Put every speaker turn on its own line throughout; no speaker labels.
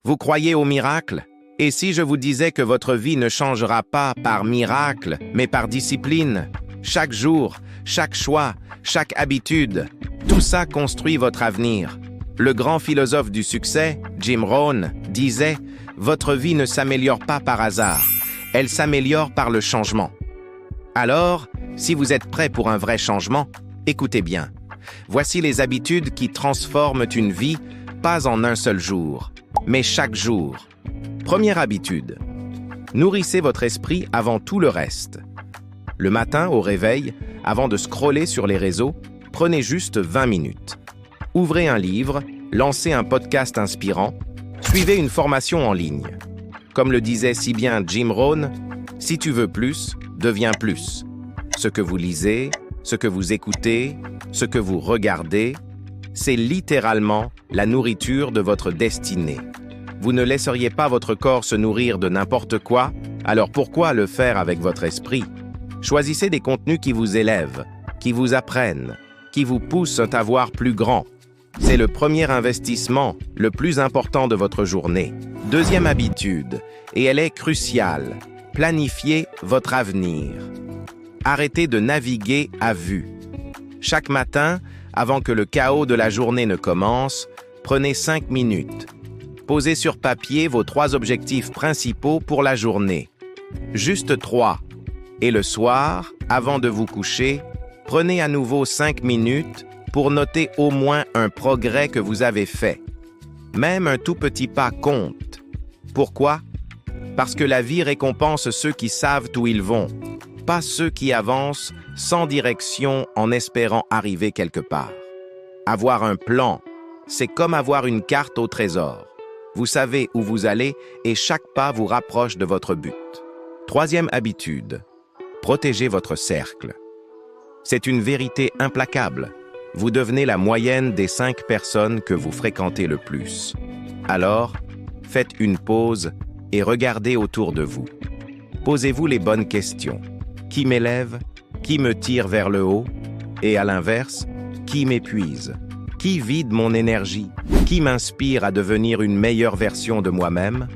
Vous croyez au miracle? Et si je vous disais que votre vie ne changera pas par miracle, mais par discipline? Chaque jour, chaque choix, chaque habitude, tout ça construit votre avenir. Le grand philosophe du succès, Jim Rohn, disait « Votre vie ne s'améliore pas par hasard, elle s'améliore par le changement. » Alors, si vous êtes prêt pour un vrai changement, écoutez bien. Voici les habitudes qui transforment une vie, pas en un seul jour, mais chaque jour. Première habitude. Nourrissez votre esprit avant tout le reste. Le matin, au réveil, avant de scroller sur les réseaux, prenez juste 20 minutes. Ouvrez un livre, lancez un podcast inspirant, suivez une formation en ligne. Comme le disait si bien Jim Rohn, « Si tu veux plus, deviens plus. » Ce que vous lisez, ce que vous écoutez, ce que vous regardez, c'est littéralement la nourriture de votre destinée. Vous ne laisseriez pas votre corps se nourrir de n'importe quoi, alors pourquoi le faire avec votre esprit? Choisissez des contenus qui vous élèvent, qui vous apprennent, qui vous poussent à voir plus grand. C'est le premier investissement, le plus important de votre journée. Deuxième habitude, et elle est cruciale, planifiez votre avenir. Arrêtez de naviguer à vue. Chaque matin, avant que le chaos de la journée ne commence, prenez 5 minutes. Posez sur papier vos 3 objectifs principaux pour la journée. Juste 3. Et le soir, avant de vous coucher, prenez à nouveau 5 minutes pour noter au moins un progrès que vous avez fait. Même un tout petit pas compte. Pourquoi? Parce que la vie récompense ceux qui savent où ils vont, pas ceux qui avancent sans direction en espérant arriver quelque part. Avoir un plan, c'est comme avoir une carte au trésor. Vous savez où vous allez et chaque pas vous rapproche de votre but. Troisième habitude, protégez votre cercle. C'est une vérité implacable. Vous devenez la moyenne des 5 personnes que vous fréquentez le plus. Alors, faites une pause et regardez autour de vous. Posez-vous les bonnes questions. Qui m'élève? Qui me tire vers le haut? Et à l'inverse, qui m'épuise? Qui vide mon énergie? Qui m'inspire à devenir une meilleure version de moi-même?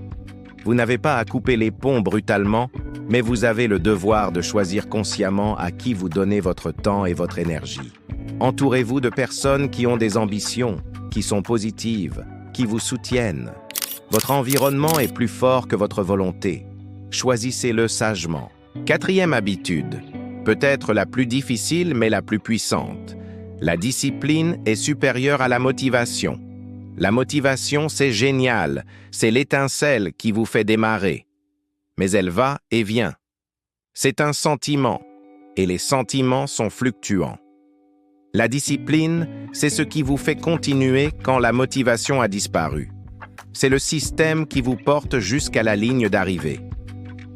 Vous n'avez pas à couper les ponts brutalement, mais vous avez le devoir de choisir consciemment à qui vous donnez votre temps et votre énergie. Entourez-vous de personnes qui ont des ambitions, qui sont positives, qui vous soutiennent. Votre environnement est plus fort que votre volonté. Choisissez-le sagement. Quatrième habitude, peut-être la plus difficile mais la plus puissante. La discipline est supérieure à la motivation. La motivation, c'est génial, c'est l'étincelle qui vous fait démarrer. Mais elle va et vient. C'est un sentiment, et les sentiments sont fluctuants. La discipline, c'est ce qui vous fait continuer quand la motivation a disparu. C'est le système qui vous porte jusqu'à la ligne d'arrivée.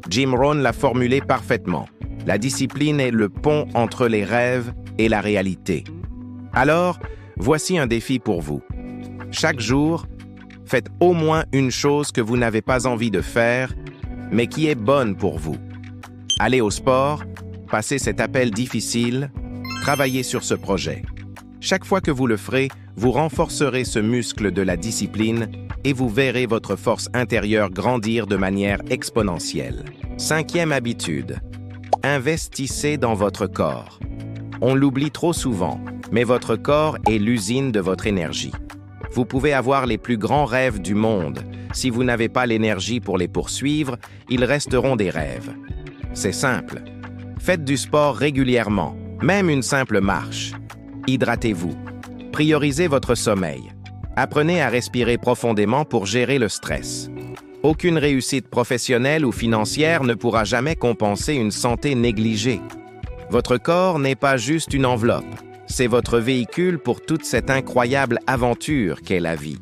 Jim Rohn l'a formulé parfaitement. La discipline est le pont entre les rêves et la réalité. Alors, voici un défi pour vous. Chaque jour, faites au moins une chose que vous n'avez pas envie de faire, mais qui est bonne pour vous. Allez au sport, passez cet appel difficile, travaillez sur ce projet. Chaque fois que vous le ferez, vous renforcerez ce muscle de la discipline et vous verrez votre force intérieure grandir de manière exponentielle. Cinquième habitude, investissez dans votre corps. On l'oublie trop souvent, mais votre corps est l'usine de votre énergie. Vous pouvez avoir les plus grands rêves du monde. Si vous n'avez pas l'énergie pour les poursuivre, ils resteront des rêves. C'est simple. Faites du sport régulièrement, même une simple marche. Hydratez-vous. Priorisez votre sommeil. Apprenez à respirer profondément pour gérer le stress. Aucune réussite professionnelle ou financière ne pourra jamais compenser une santé négligée. Votre corps n'est pas juste une enveloppe, c'est votre véhicule pour toute cette incroyable aventure qu'est la vie.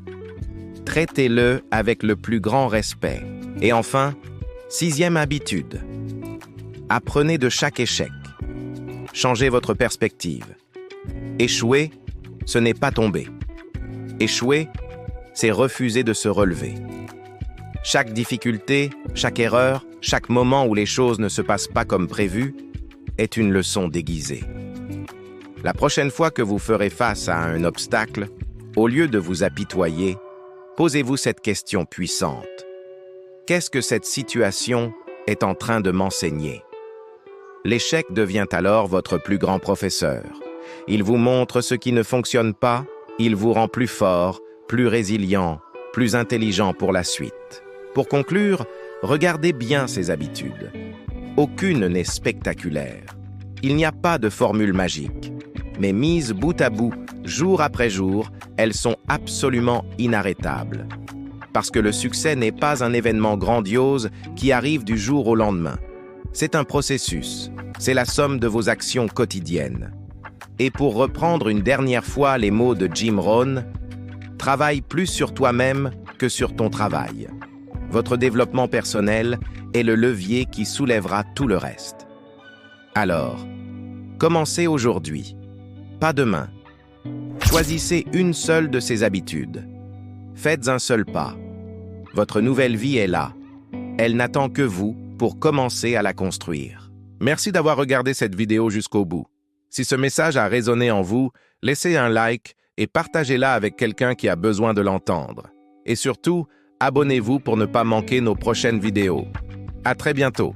Traitez-le avec le plus grand respect. Et enfin, sixième habitude. Apprenez de chaque échec. Changez votre perspective. Échouer, ce n'est pas tomber. Échouer, c'est refuser de se relever. Chaque difficulté, chaque erreur, chaque moment où les choses ne se passent pas comme prévu, est une leçon déguisée. La prochaine fois que vous ferez face à un obstacle, au lieu de vous apitoyer, Posez-vous cette question puissante. Qu'est-ce que cette situation est en train de m'enseigner? L'échec devient alors votre plus grand professeur. Il vous montre ce qui ne fonctionne pas, il vous rend plus fort, plus résilient, plus intelligent pour la suite. Pour conclure, regardez bien ces habitudes. Aucune n'est spectaculaire. Il n'y a pas de formule magique. Mais mises bout à bout, jour après jour, elles sont absolument inarrêtables. Parce que le succès n'est pas un événement grandiose qui arrive du jour au lendemain. C'est un processus, c'est la somme de vos actions quotidiennes. Et pour reprendre une dernière fois les mots de Jim Rohn, travaille plus sur toi-même que sur ton travail. Votre développement personnel est le levier qui soulèvera tout le reste. Alors, commencez aujourd'hui, pas demain. Choisissez une seule de ces habitudes. Faites un seul pas. Votre nouvelle vie est là. Elle n'attend que vous pour commencer à la construire. Merci d'avoir regardé cette vidéo jusqu'au bout. Si ce message a résonné en vous, laissez un like et partagez-la avec quelqu'un qui a besoin de l'entendre. Et surtout, abonnez-vous pour ne pas manquer nos prochaines vidéos. À très bientôt.